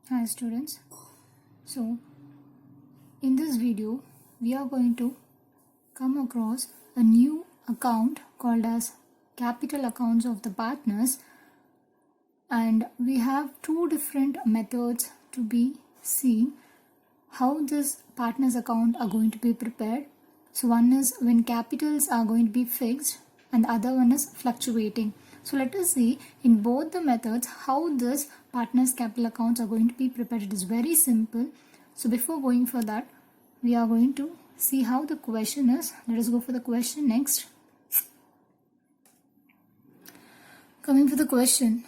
Hi students. So in this video we are going to come across a new account called as capital accounts of the partners, and we have two different methods to be seen how this partners account are going to be prepared. So one is when capitals are going to be fixed and the other one is fluctuating. So let us see in both the methods how this partners capital accounts are going to be prepared. It is very simple. So before going for that, we are going to see how the question is. Let us go for the question next. Coming for the question,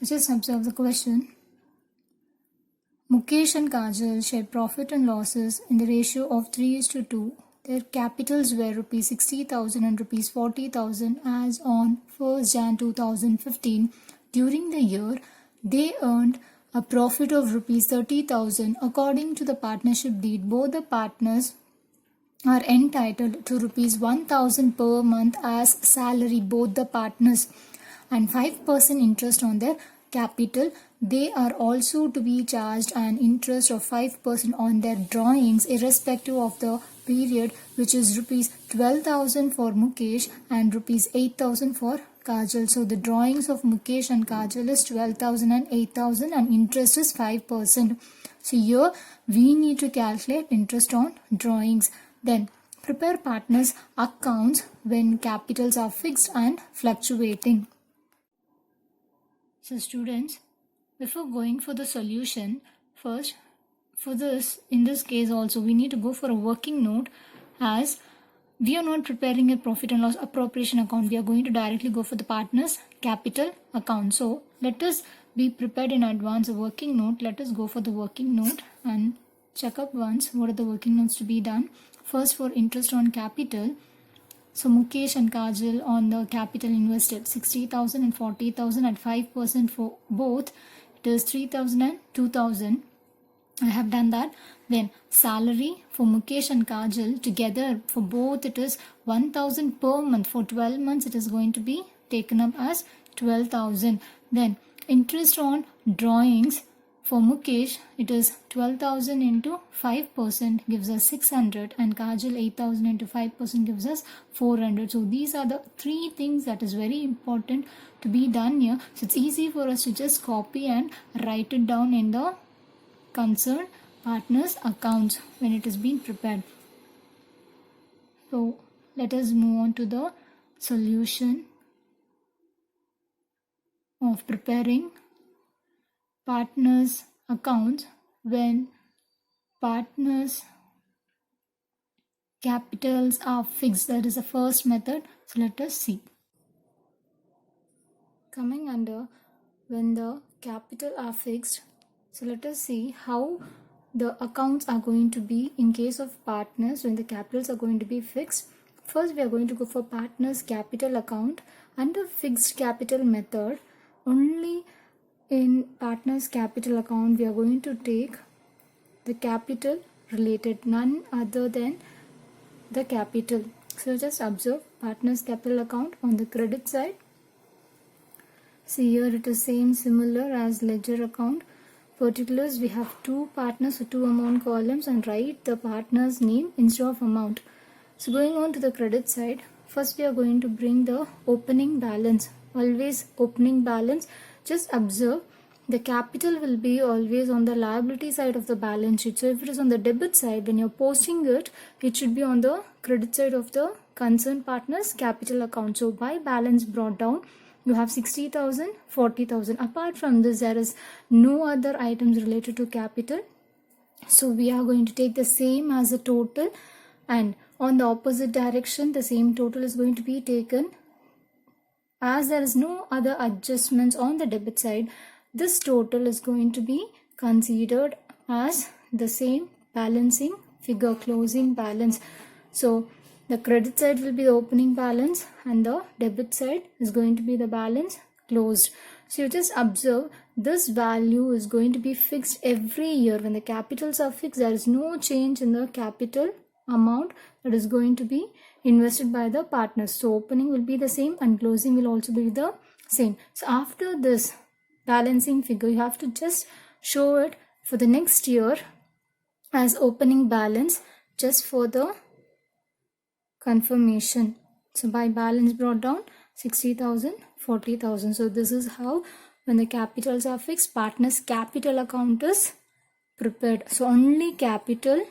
let's just observe the question. Mukesh and Kajal shared profit and losses in the ratio of 3:2. Their capitals were rupees 60,000 and rupees 40,000 as on 1st Jan 2015. During the year, they earned a profit of rupees 30,000. According to the partnership deed, both the partners are entitled to rupees 1,000 per month as salary, both the partners, and 5% interest on their capital. They are also to be charged an interest of 5% on their drawings irrespective of the period, which is rupees 12,000 for Mukesh and rupees 8,000 for Kajal. So the drawings of Mukesh and Kajal is 12,000 and 8,000 and interest is 5%. So here we need to calculate interest on drawings. Then prepare partners accounts when capitals are fixed and fluctuating. So students, before going for the solution, first for this, in this case also we need to go for a working note, as we are not preparing a profit and loss appropriation account. We are going to directly go for the partners capital account. So let us be prepared in advance a working note. Let us go for the working note and check up once what are the working notes to be done. First, for interest on capital. So Mukesh and Kajal on the capital invested 60,000 and 40,000 at 5% for both. It is 3,000 and 2,000. I have done that. Then salary for Mukesh and Kajal together for both, it is 1,000 per month. For 12 months it is going to be taken up as 12,000. Then interest on drawings for Mukesh, it is 12,000 into 5% gives us 600, and Kajal 8,000 into 5% gives us 400. So these are the three things that is very important to be done here. So it's easy for us to just copy and write it down in the concerned partners accounts when it is being prepared. So let us move on to the solution of preparing partners accounts when partners capitals are fixed. That is the first method. So let us see. Coming under when the capital are fixed, so let us see how the accounts are going to be in case of partners when the capitals are going to be fixed. First, we are going to go for partners capital account under fixed capital method. Only in partners capital account we are going to take the capital related, none other than the capital. So just observe partners capital account on the credit side. See here it is same similar as ledger account. Particulars, we have two partners, so two amount columns, and write the partner's name instead of amount. So going on to the credit side, first we are going to bring the opening balance. Always opening balance. Just observe the capital will be always on the liability side of the balance sheet. So if it is on the debit side, when you're posting it, it should be on the credit side of the concerned partner's capital account. So by balance brought down, you have 60,000, 40,000. Apart from this, there is no other items related to capital. So we are going to take the same as a total, and on the opposite direction, the same total is going to be taken. As there is no other adjustments on the debit side, this total is going to be considered as the same balancing figure, closing balance. So the credit side will be the opening balance and the debit side is going to be the balance closed. So you just observe this value is going to be fixed every year. When the capitals are fixed, there is no change in the capital amount that is going to be invested by the partners. So opening will be the same and closing will also be the same. So after this balancing figure, you have to just show it for the next year as opening balance just for the confirmation. So by balance brought down 60,000, 40,000. So this is how when the capitals are fixed, partner's capital account is prepared. So only capital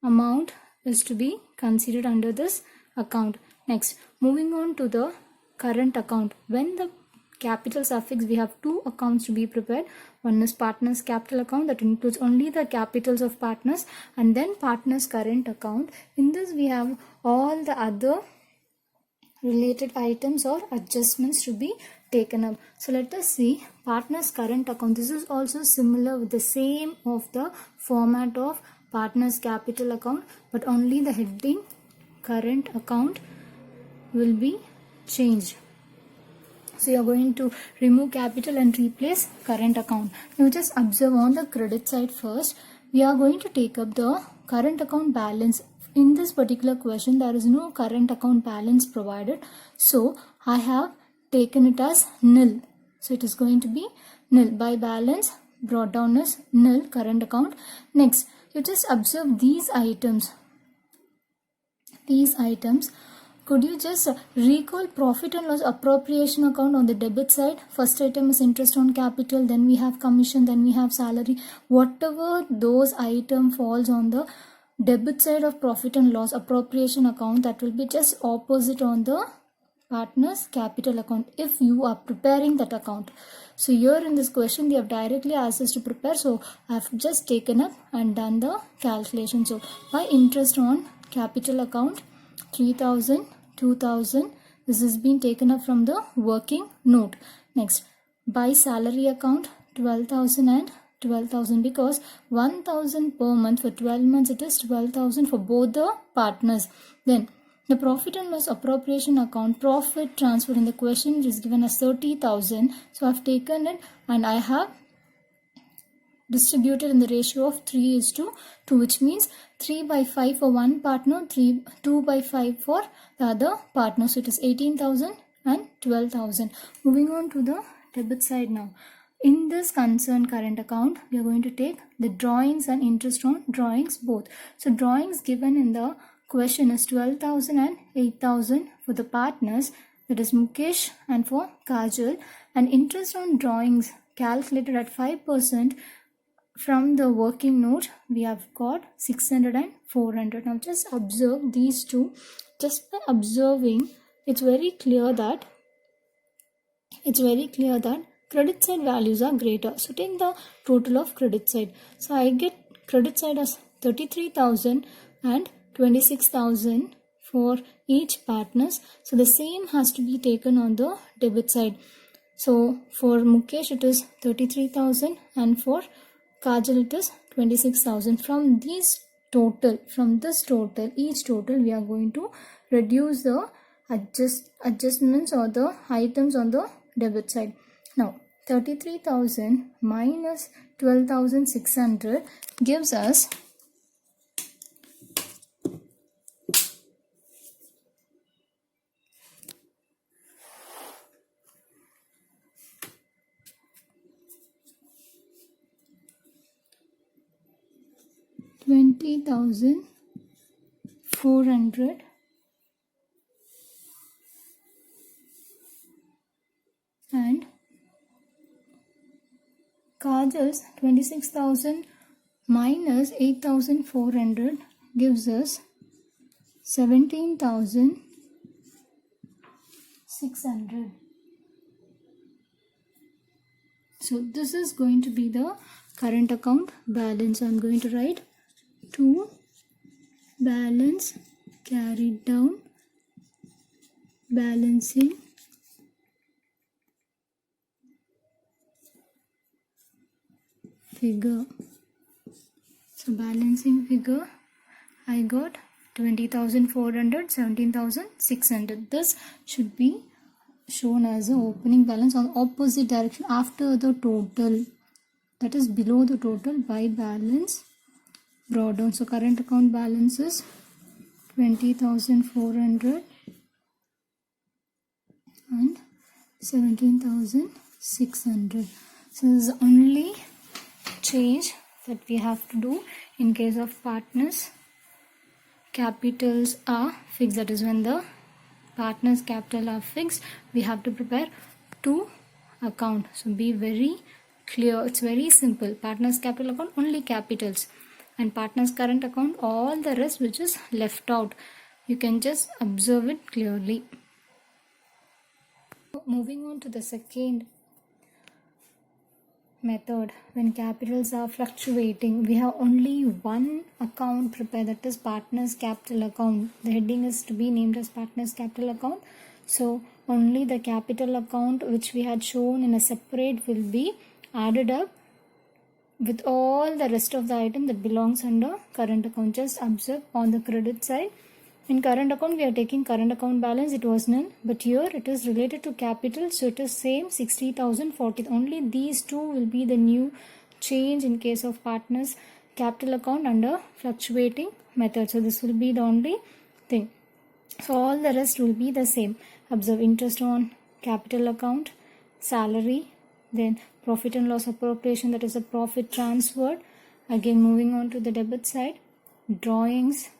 amount is to be considered under this account. Next, moving on to the current account. When the capitals are fixed, we have two accounts to be prepared. One is partner's capital account that includes only the capitals of partners, and then partner's current account. In this we have all the other related items or adjustments to be taken up. So let us see partner's current account. This is also similar with the same of the format of partner's capital account, but only the heading current account will be changed. So you are going to remove capital and replace current account. Now just observe on the credit side first. We are going to take up the current account balance. In this particular question, there is no current account balance provided. So I have taken it as nil. So it is going to be nil. By balance brought down as nil current account. Next, you just observe these items. Could you just recall profit and loss appropriation account on the debit side? First item is interest on capital, then we have commission, then we have salary. Whatever those item falls on the debit side of profit and loss appropriation account, that will be just opposite on the partner's capital account if you are preparing that account. So here in this question they have directly asked us to prepare, so I have just taken up and done the calculation. So by interest on capital account 3,000, 2,000, this has been taken up from the working note. Next, by salary account 12,000 and 12,000, because 1,000 per month for 12 months, it is 12,000 for both the partners. Then the profit and loss appropriation account, profit transfer in the question is given as 30,000. So I have taken it and I have distributed in the ratio of 3:2, which means 3/5 for one partner, 2/5 for the other partner. So it is 18,000 and 12,000. Moving on to the debit side now. In this concerned current account, we are going to take the drawings and interest on drawings both. So drawings given in the question is 12,000 and 8,000 for the partners, that is Mukesh and for Kajal, and interest on drawings calculated at 5%. From the working note, we have got 600 and 400. Now just observe these two. Just by observing, it's very clear that credit side values are greater. So take the total of credit side. So I get credit side as 33,000 and 26,000 for each partners. So the same has to be taken on the debit side. So for Mukesh it is 33,000 and for Kajal it is 26,000. From this total, each total we are going to reduce the adjustments or the items on the debit side. Now 33,000 minus 12,600 gives us 20,400 and Kajal's 26,000 minus 8,400 gives us 17,600. So this is going to be the current account balance. I'm going to write to balance carried down, balancing figure. So balancing figure, I got 20,400, 17,600. This should be shown as the opening balance on opposite direction after the total, that is below the total, by balance brought down. So current account balance is 20,400 and 17,600. So this is only change that we have to do in case of partners. Capitals are fixed, that is when the partners' capital are fixed, we have to prepare two account. So be very clear, it's very simple. Partners' capital account, only capitals, and partners' current account, all the rest which is left out. You can just observe it clearly. Moving on to the second method, when capitals are fluctuating, we have only one account prepared, that is partners capital account. The heading is to be named as partners capital account. So only the capital account which we had shown in a separate will be added up with all the rest of the item that belongs under current account. Just observe on the credit side. In current account, we are taking current account balance, it was none, but here it is related to capital, so it is same 60,000, 40. Only these two will be the new change in case of partners capital account under fluctuating method. So this will be the only thing. So all the rest will be the same. Observe interest on capital account, salary, then profit and loss appropriation, that is a profit transferred. Again moving on to the debit side, drawings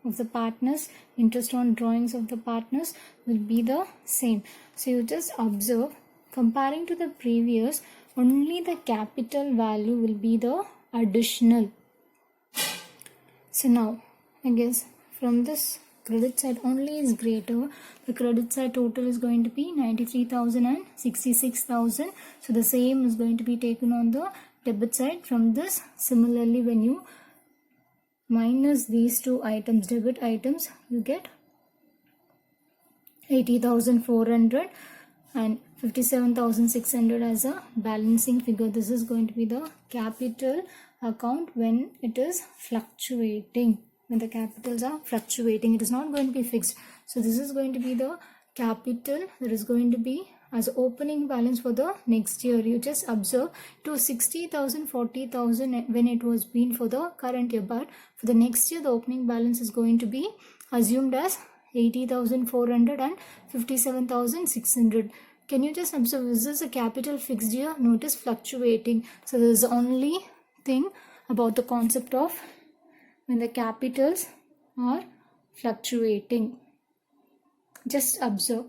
of the partners, interest on drawings of the partners will be the same. So you just observe, comparing to the previous, only the capital value will be the additional. So now I guess from this credit side only is greater. The credit side total is going to be 93,000 and 66,000. So the same is going to be taken on the debit side. From this, similarly, when you minus these two items, debit items, you get 80,400 and 57,600 as a balancing figure. This is going to be the capital account when it is fluctuating. When the capitals are fluctuating, it is not going to be fixed. So this is going to be the capital that is going to be as opening balance for the next year. You just observe to 60,000, 40,000 when it was been for the current year, but for the next year the opening balance is going to be assumed as 80,400 and 57,600. Can you just observe, is this a capital fixed year? No, it is fluctuating. So this is the only thing about the concept of when the capitals are fluctuating. Just observe.